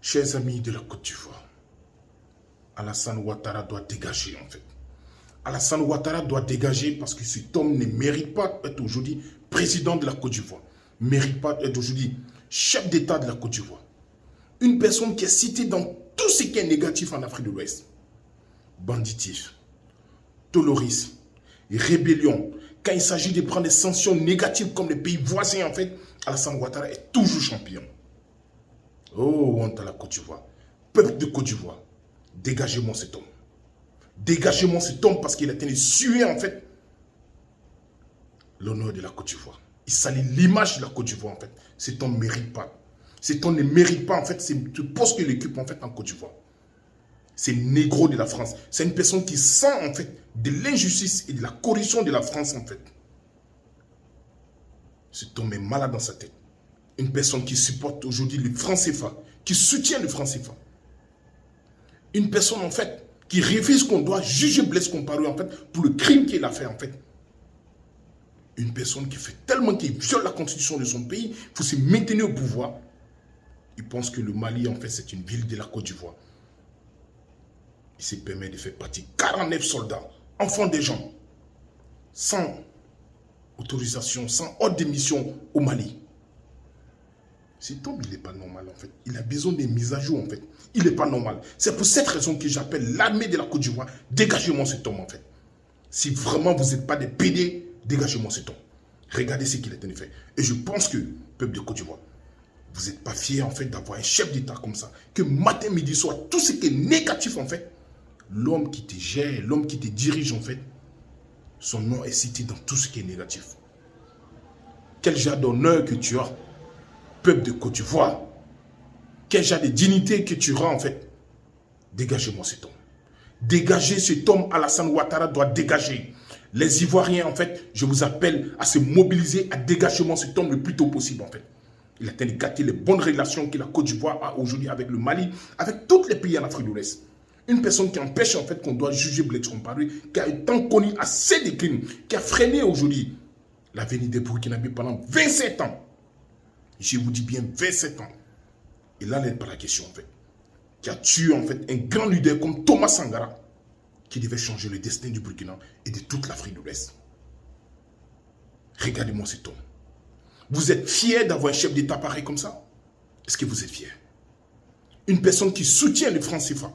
Chers amis de la Côte d'Ivoire, Alassane Ouattara doit dégager en fait. Alassane Ouattara doit dégager parce que cet homme ne mérite pas d'être aujourd'hui président de la Côte d'Ivoire. Ne mérite pas d'être aujourd'hui chef d'État de la Côte d'Ivoire. Une personne qui est citée dans tout ce qui est négatif en Afrique de l'Ouest. Banditisme, terrorisme, rébellion. Quand il s'agit de prendre des sanctions négatives comme les pays voisins, en fait, Alassane Ouattara est toujours champion. Oh, honte à la Côte d'Ivoire. Peuple de Côte d'Ivoire, dégagez-moi cet homme. Dégagez-moi cet homme parce qu'il a été sué, en fait, l'honneur de la Côte d'Ivoire. Il salit l'image de la Côte d'Ivoire, en fait. Cet homme ne mérite pas. Cet homme ne mérite pas, en fait, ce poste qu'il occupe, en fait, en Côte d'Ivoire. C'est le négro de la France. C'est une personne qui sent, en fait, de l'injustice et de la corruption de la France, en fait. Cet homme est malade dans sa tête. Une personne qui supporte aujourd'hui le franc CFA, qui soutient le franc CFA. Une personne, en fait, qui refuse qu'on doit juger Blaise Compaoré, en fait, pour le crime qu'il a fait, en fait. Une personne qui fait tellement qu'il viole la constitution de son pays, il faut se maintenir au pouvoir. Il pense que le Mali, en fait, c'est une ville de la Côte d'Ivoire. Il se permet de faire partie 49 soldats, enfants des gens, sans autorisation, sans ordre de mission au Mali. Cet homme, il n'est pas normal, en fait. Il a besoin des mises à jour, en fait. Il n'est pas normal. C'est pour cette raison que j'appelle l'armée de la Côte d'Ivoire. Dégagez-moi cet homme, en fait. Si vraiment vous n'êtes pas des PD, dégagez-moi cet homme. Regardez ce qu'il a été fait. Et je pense que, peuple de Côte d'Ivoire, vous n'êtes pas fiers, en fait, d'avoir un chef d'État comme ça. Que matin, midi, soir, tout ce qui est négatif, en fait, l'homme qui te gère, l'homme qui te dirige, en fait, son nom est cité dans tout ce qui est négatif. Quel genre d'honneur que tu as, peuple de Côte d'Ivoire. Quel genre de dignité que tu rends, en fait. Dégagez-moi cet homme. Dégagez cet homme, Alassane Ouattara doit dégager. Les Ivoiriens, en fait, je vous appelle à se mobiliser, à dégager cet homme le plus tôt possible, en fait. Il a tenu de gâter les bonnes relations que la Côte d'Ivoire a aujourd'hui avec le Mali, avec tous les pays en Afrique de l'Ouest. Une personne qui empêche, en fait, qu'on doit juger Blaise Compaoré, qui a tant connu assez de crimes, qui a freiné aujourd'hui la venue des Burkinabés pendant 27 ans. Je vous dis bien 27 ans. Et là, n'est pas la question, en fait. Qui a tué, en fait, un grand leader comme Thomas Sankara, qui devait changer le destin du Burkina et de toute l'Afrique de l'Ouest. Regardez-moi cet homme. Vous êtes fiers d'avoir un chef d'État pareil comme ça? Est-ce que vous êtes fiers? Une personne qui soutient le franc CFA.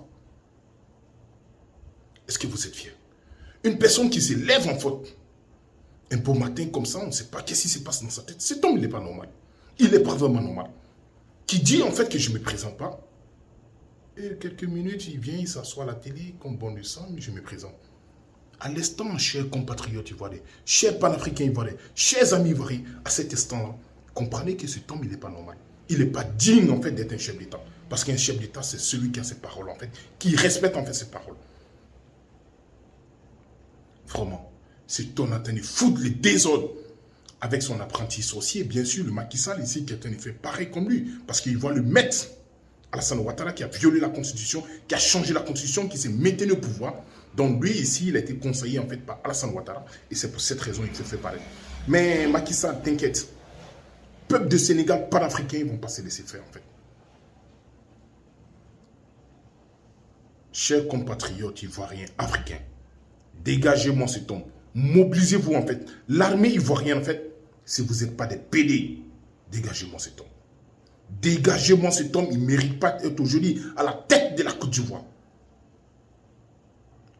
Est-ce que vous êtes fiers? Une personne qui se lève en faute. Un beau matin comme ça, on ne sait pas qu'est-ce qui se passe dans sa tête. Cet homme, il n'est pas normal. Il n'est pas vraiment normal. Qui dit en fait que je ne me présente pas. Et quelques minutes, il vient, il s'assoit à la télé, comme bon du sang, je me présente. À l'instant, chers compatriotes ivoiriens, chers panafricains ivoiriens, chers amis ivoiriens, à cet instant-là, comprenez que cet homme, il n'est pas normal. Il n'est pas digne, en fait, d'être un chef d'État. Parce qu'un chef d'État, c'est celui qui a ses paroles, en fait, qui respecte, en fait, ses paroles. Vraiment, cet homme a tenu foutre le désordre avec son apprenti sorcier, bien sûr, le Macky Sall ici, qui a tenu fait pareil comme lui. Parce qu'il voit le maître, Alassane Ouattara, qui a violé la Constitution, qui a changé la Constitution, qui s'est maintenu au pouvoir. Donc lui, ici, il a été conseillé en fait par Alassane Ouattara. Et c'est pour cette raison qu'il s'est fait pareil. Mais Macky Sall, t'inquiète. Peuple de Sénégal, panafricains, ils ne vont pas se laisser faire en fait. Chers compatriotes ivoiriens, africains, dégagez-moi cet homme. Mobilisez-vous en fait. L'armée ivoirienne en fait, si vous n'êtes pas des PD, dégagez-moi cet homme. Dégagez-moi cet homme, il ne mérite pas d'être aujourd'hui à la tête de la Côte d'Ivoire.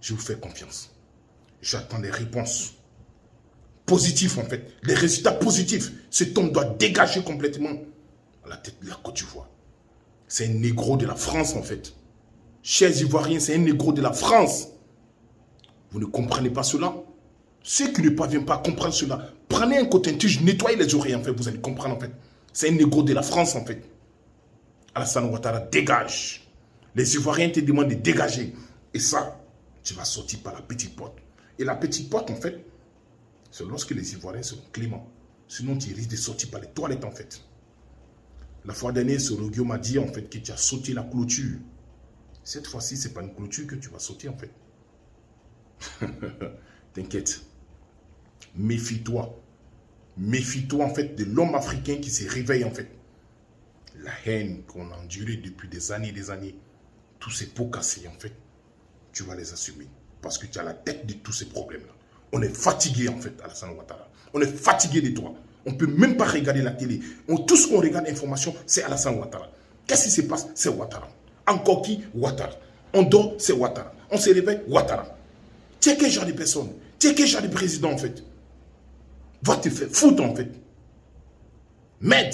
Je vous fais confiance. J'attends des réponses positives en fait. Les résultats positifs. Cet homme doit dégager complètement à la tête de la Côte d'Ivoire. C'est un négro de la France en fait. Chers Ivoiriens, c'est un négro de la France. Vous ne comprenez pas cela? Ceux qui ne parviennent pas à comprendre cela, prenez un coton-tige, nettoyez les oreilles en fait, vous allez comprendre en fait. C'est un négro de la France en fait. Alassane Ouattara, dégage. Les Ivoiriens te demandent de dégager. Et ça, tu vas sortir par la petite porte. Et la petite porte, en fait, c'est lorsque les Ivoiriens seront cléments. Sinon, tu risques de sortir par les toilettes, en fait. La fois dernière, ce Rogio m'a dit, en fait, que tu as sauté la clôture. Cette fois-ci, ce n'est pas une clôture que tu vas sauter, en fait. T'inquiète. Méfie-toi. Méfie-toi, en fait, de l'homme africain qui se réveille, en fait. la haine qu'on a endurée depuis des années, tous ces pots cassés, en fait, tu vas les assumer. Parce que tu as la tête de tous ces problèmes-là. On est fatigué, en fait, Alassane Ouattara. On est fatigué de toi. On ne peut même pas regarder la télé. Tout ce qu'on regarde, information, c'est Alassane Ouattara. Qu'est-ce qui se passe? C'est Ouattara. Encore qui? Ouattara. On dort, c'est Ouattara. On se réveille, Ouattara. Tu es quel genre de personne? Tu es quel genre de président, en fait? Va te faire foutre, en fait. Merde.